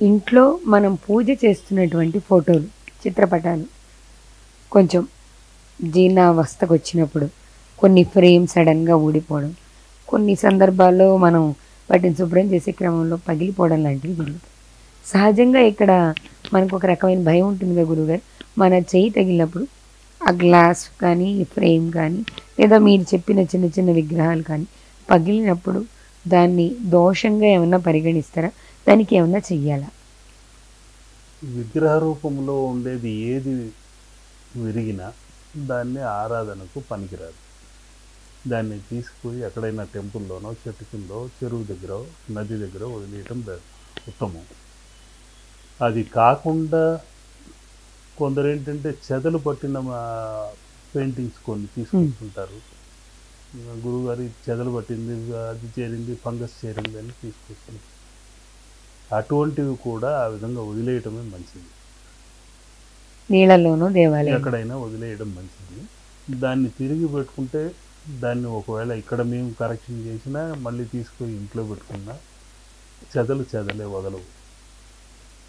ఇంట్లో మనం పూజ చేస్తున్నటువంటి ఫోటోలు, చిత్రపటాలు కొంచెం జీర్ణావస్థకొచ్చినప్పుడు కొన్ని ఫ్రేమ్ సడన్‌గా ఊడిపోవడం, కొన్ని సందర్భాల్లో మనం వాటిని శుభ్రం చేసే క్రమంలో పగిలిపోవడం లాంటివి జరుగుతాయి. సహజంగా ఇక్కడ మనకు ఒక రకమైన భయం ఉంటుంది కదా గురువుగారు. మన చెయ్యి తగిలినప్పుడు ఆ గ్లాస్ కానీ, ఫ్రేమ్ కానీ లేదా మీరు చెప్పిన చిన్న చిన్న విగ్రహాలు కానీ పగిలినప్పుడు దాన్ని దోషంగా ఏమన్నా పరిగణిస్తారా? దానికి ఏమన్నా చెయ్యాలా? విగ్రహ రూపంలో ఉండేది ఏది విరిగినా దాన్ని ఆరాధనకు పనికిరాదు. దాన్ని తీసుకుపోయి ఎక్కడైనా టెంపుల్లోనో, చెట్టు కిందో, చెరువు దగ్గర, నది దగ్గర వదిలేయటం ఉత్తమం. అది కాకుండా కొందరేంటంటే చెదలు పట్టిన పెయింటింగ్స్ కొన్ని తీసుకొస్తుంటారు. గురువుగారి చెదలు పట్టింది, అది చేరింది, ఫంగస్ చేరింది అని తీసుకొస్తుంది. అటువంటివి కూడా ఆ విధంగా వదిలేయటమే మంచిది. నీళ్ళలోనూ దేవాలయం ఎక్కడైనా వదిలేయడం మంచిది. దాన్ని తిరిగి పెట్టుకుంటే దాన్ని ఒకవేళ ఇక్కడ మేము కరెక్షన్ చేసినా మళ్ళీ తీసుకొని ఇంట్లో పెట్టుకున్నా చెదలే వదలవు.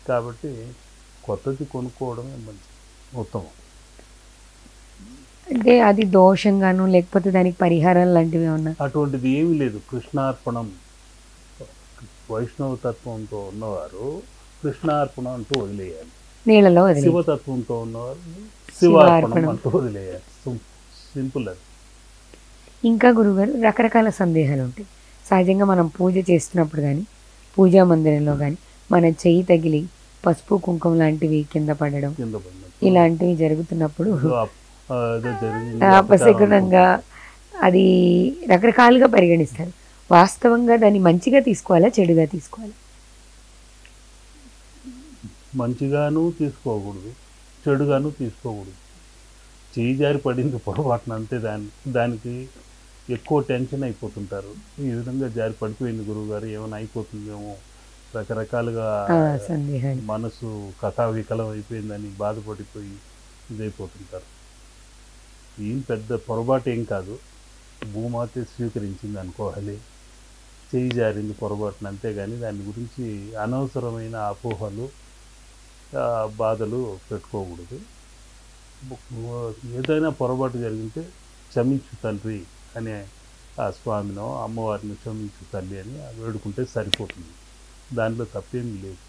కాబట్టి కొత్తది కొనుక్కోవడమే మంచిది, ఉత్తమం. అంటే అది దోషంగాను లేకపోతే దానికి పరిహారాలు లాంటివి ఏమన్నా? అటువంటిది ఏమీ లేదు. కృష్ణార్పణం, వైష్ణవ తత్వంతో ఉన్నవారు కృష్ణార్పణం అంటూ వదిలేయాలి. నీళ్ళలో వదిలేయాలి. శివతత్వంతో ఉన్నవారు శివార్పణం అంటూ వదిలేయాలి. సింపుల్ అది. ఇంకా గురుగారు రకరకాల సందేహాలు ఉంటాయి. సహజంగా మనం పూజ చేస్తున్నప్పుడు కానీ, పూజా మందిరంలో కానీ మన చెయ్యి తగిలి పసుపు కుంకుమ లాంటివి కింద పడడం ఇలాంటివి జరుగుతున్నప్పుడు అపశకునంగా అది రకరకాలుగా పరిగణిస్తారు. వాస్తవంగా దాన్ని మంచిగా తీసుకోవాలా, చెడుగా తీసుకోవాలా? మంచిగాను తీసుకోకూడదు, చెడుగాను తీసుకోకూడదు. చేయి జారి పడింది పొరపాటున అంతే. దానికి ఎక్కువ టెన్షన్ అయిపోతుంటారు. ఈ విధంగా జారి పడిపోయింది గురువుగారు, ఏమైనా అయిపోతుందేమో, రకరకాలుగా మనసు కథావికలం అయిపోయిందని బాధపడిపోయి ఇదైపోతుంటారు. ఏం పెద్ద పొరపాటు ఏం కాదు, భూమాతే స్వీకరించింది అనుకోవాలి. చేయి జారింది పొరపాటున అంతేగాని దాని గురించి అనవసరమైన అపోహలు, బాధలు పెట్టుకోకూడదు. ఏదైనా పొరపాటు జరిగితే క్షమించు తండ్రి అనే ఆ స్వామినో అమ్మవారిని క్షమించు తల్లి అని వేడుకుంటే సరిపోతుంది. దాంట్లో తప్పేమీ లేదు.